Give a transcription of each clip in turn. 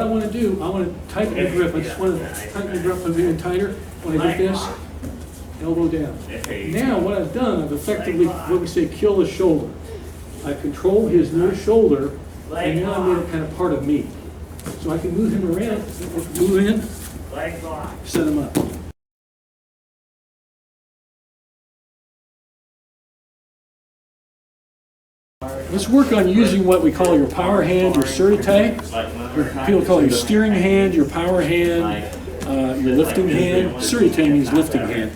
want to do, I want to tighten the grip. I just want to tighten the grip even tighter. When I get this, elbow down. Now what I've done, I've effectively, what we say, kill the shoulder. I control his near shoulder, and now I made it kind of part of me. So I can move him around, move in, set him up. Let's work on using what we call your power hand, your surite. People call it your steering hand, your power hand, your lifting hand. Surite means lifting hand.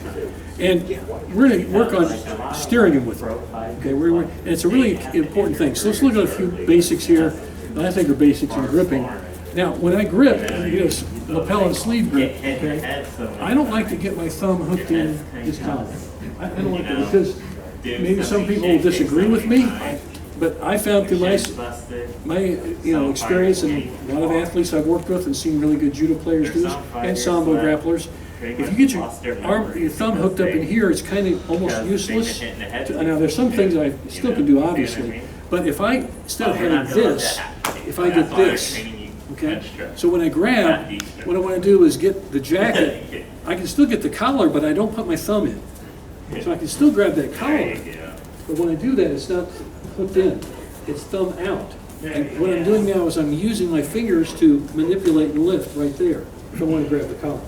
And we're going to work on steering him with it. Okay, and it's a really important thing. So let's look at a few basics here that I think are basics in gripping. Now, when I grip, I get a lapel and sleeve grip. Okay, I don't like to get my thumb hooked in this collar. I don't like that because maybe some people will disagree with me. But I found through my experience and a lot of athletes I've worked with and seen really good judo players do this, and sambo grapplers, if you get your thumb hooked up in here, it's kind of almost useless. Now there's some things I still can do, obviously, but if I, instead of having this, if I get this, okay, so when I grab, what I want to do is get the jacket. I can still get the collar, but I don't put my thumb in. So I can still grab that collar, but when I do that, it's not hooked in, it's thumb out. And what I'm doing now is I'm using my fingers to manipulate and lift right there if I want to grab the collar.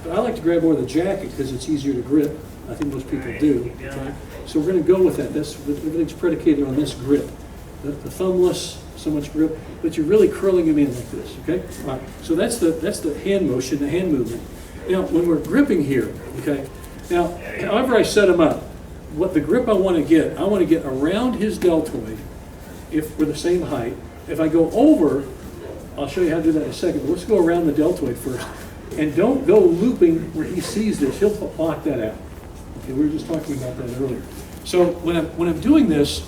But I like to grab more of the jacket because it's easier to grip. I think most people do. Okay? So we're going to go with that. Everything's predicated on this grip. The thumbless, so much grip, but you're really curling them in like this, okay? All right. So that's the hand motion, the hand movement. Now, when we're gripping here, okay, now, however I set them up, what the grip I want to get around his deltoid, if we're the same height. If I go over, I'll show you how to do that in a second, but let's go around the deltoid first. And don't go looping where he sees this, he'll block that out. Okay, we were just talking about that earlier. So when I'm doing this,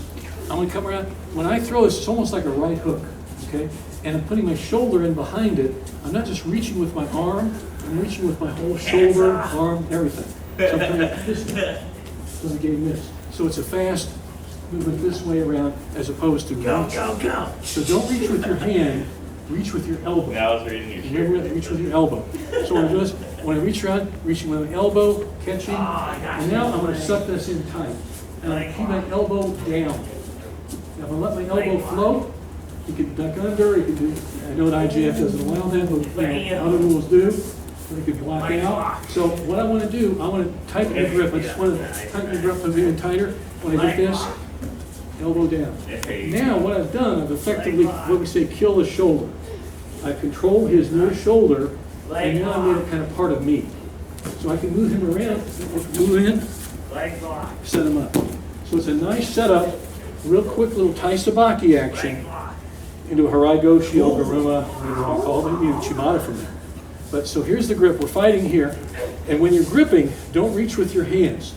I'm going to come around. When I throw this, it's almost like a right hook, okay? And I'm putting my shoulder in behind it. I'm not just reaching with my arm, I'm reaching with my whole shoulder, arm, everything. So I'm coming like this. Doesn't get missed. So it's a fast movement this way around as opposed to go. So don't reach with your hand, reach with your elbow. Yeah, I was reading your shirt. Remember, reach with your elbow. So when I do this, when I reach around, reaching with my elbow, catching, and now I'm going to suck this in tight. And I keep my elbow down. Now if I let my elbow float, you can duck under, you can do, I know that IGF doesn't allow that, but other rules do. You could block out. So what I want to do, I want to tighten the grip. I just want to tighten the grip even tighter. When I get this, elbow down. Now what I've done, I've effectively, what we say, kill the shoulder. I control his near shoulder, and now I made it kind of part of me. So I can move him around, move in, set him up. So it's a nice setup, real quick little Tai Sabaki action into a Harai Goshi, Oguruma, whatever you want to call it, maybe Chimata from there. But so here's the grip. We're fighting here. And when you're gripping, don't reach with your hands.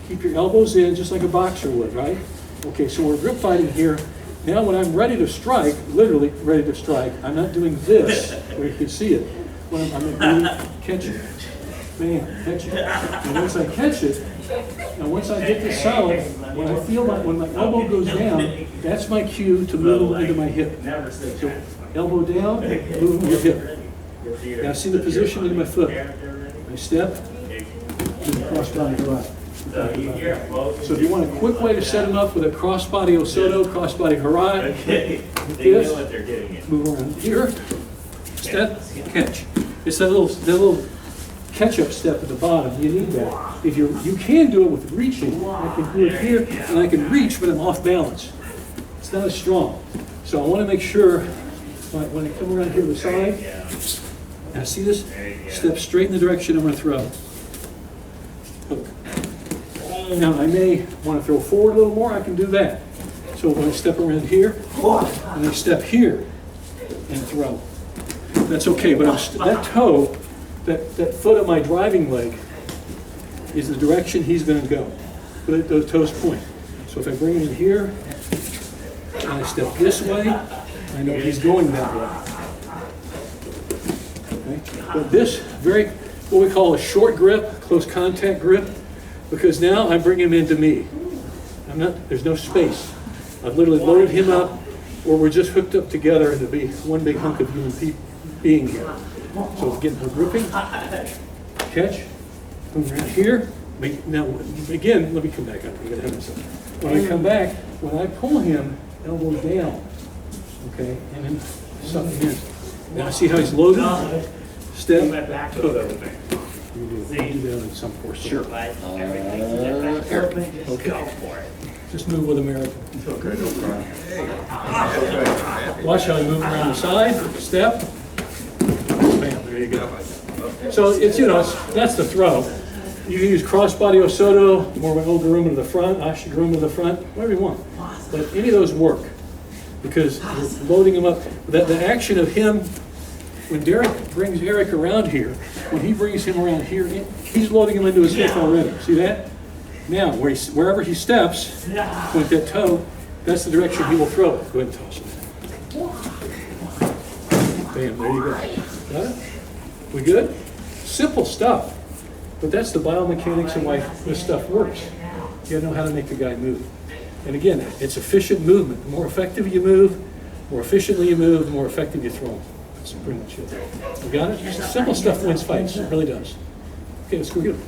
Keep your elbows in just like a boxer would, right? Okay, so we're grip fighting here. Now when I'm ready to strike, literally ready to strike, I'm not doing this where you can see it. When I'm really catching it. Bam, catch it. And once I catch it, now once I get this solid, when I feel when my elbow goes down, that's my cue to move into my hip. So elbow down, move your hip. Now see the position in my foot. I step, and cross body Harai. So if you want a quick way to set them up with a cross body Osoto, cross body Harai, this, move around here, step, catch. It's that little catch-up step at the bottom. You need that. If you can do it with reaching. I can do it here, and I can reach, but I'm off balance. It's not as strong. So I want to make sure when I come around here to the side. Now see this? Step straight in the direction I'm going to throw. Hook. Now I may want to throw forward a little more, I can do that. So when I step around here, and I step here, and throw. That's okay, but that toe, that foot of my driving leg is the direction he's going to go. But those toes point. So if I bring him in here, and I step this way, I know he's going that way. But this what we call a short grip, close contact grip, because now I bring him into me. There's no space. I've literally loaded him up, or we're just hooked up together to be one big hunk of human people. being here. So getting her gripping, catch, come right here. Now, again, let me come back up. I'm gonna have this up. When I come back, when I pull him, elbow down, okay, and then something here. Now see how he's loaded? Step, hook. You do that in some portion. Sure. Okay. Just move with American. Watch how he moves around the side, step. Bam, there you go. So it's, you know, that's the throw. You can use crossbody Osoto, more of an Oguruma to the front, Ashiguruma to the front, whatever you want. But any of those work because you're loading him up. The action of him, when Derek brings Eric around here, when he brings him around here, he's loading him into his hip already. See that? Now, wherever he steps with that toe, that's the direction he will throw it. Go ahead and toss it. Bam, there you go. Got it? We good? Simple stuff. But that's the biomechanics and why this stuff works. You gotta know how to make the guy move. And again, it's efficient movement. The more effective you move, more efficiently you move, the more effective you throw. That's pretty much it. You got it? Simple stuff wins fights. It really does. Okay, let's go get him.